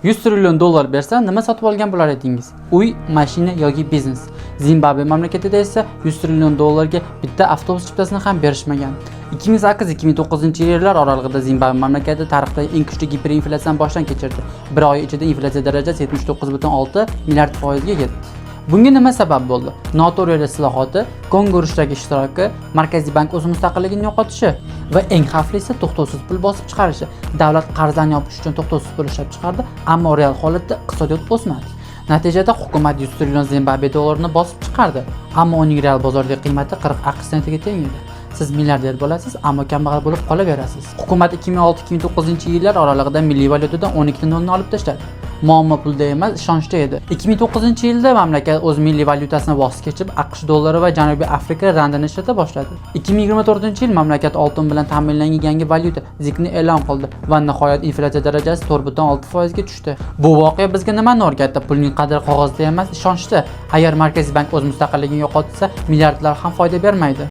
100 trillion dollar bersa nima sotib olgan bo'lar edingiz? Uy, mashina yoki biznes. Zimbabve mamlakatida esa 100 trillion dollarga bitta avtobus chiptasini ham berishmagan. 2008-2009 yillar oralig'ida Zimbabve mamlakati tarixdagi eng kuchli giperinflyatsiyani boshdan kechirdi. Bir oy ichida inflyatsiya darajasi 79,6 milliard foizga yetdi. Bunga nima sabab bo'ldi? Noto'g'ri islohoti, Kongo urushidagi ishtiroki, Markaziy bank o'z mustaqilligini yo'qotishi va eng xavflisi to'xtovsiz pul bosib chiqarishi. Davlat qarzlarni yopish uchun to'xtovsiz pul ishlab chiqardi, ammo real holatda iqtisodiyot o'smadi. Natijada hukumat 100 trillion Zimbabve dollarini bosib chiqardi, ammo uning real bozordagi qiymati 40 AQSh sentiga teng edi. Siz milliarder bo'lasiz, ammo kambag'al bo'lib qolaverasiz. Hukumat 2006-2009 yillar oralig'ida milliy valyutadan 12 ta nolni olib tashladi. Muammo pulda emas, ishonchda edi. 2009 yilda mamlakat o'z milliy valyutasini voz kechib, AQSh dollari va Janubiy Afrika randini ishlata boshladi. 2024 yil mamlakat oltin bilan ta'minlangan yangi valyuta ZIKni e'lon qildi va nihoyat inflyatsiya darajasi 4,6% ga tushdi. Bu voqea bizga nimani o'rgatdi? Pulning qadri qog'ozda emas, ishonchda. Agar Markaziy bank o'z mustaqilligini yo'qotsa, milliardlar ham foyda bermaydi.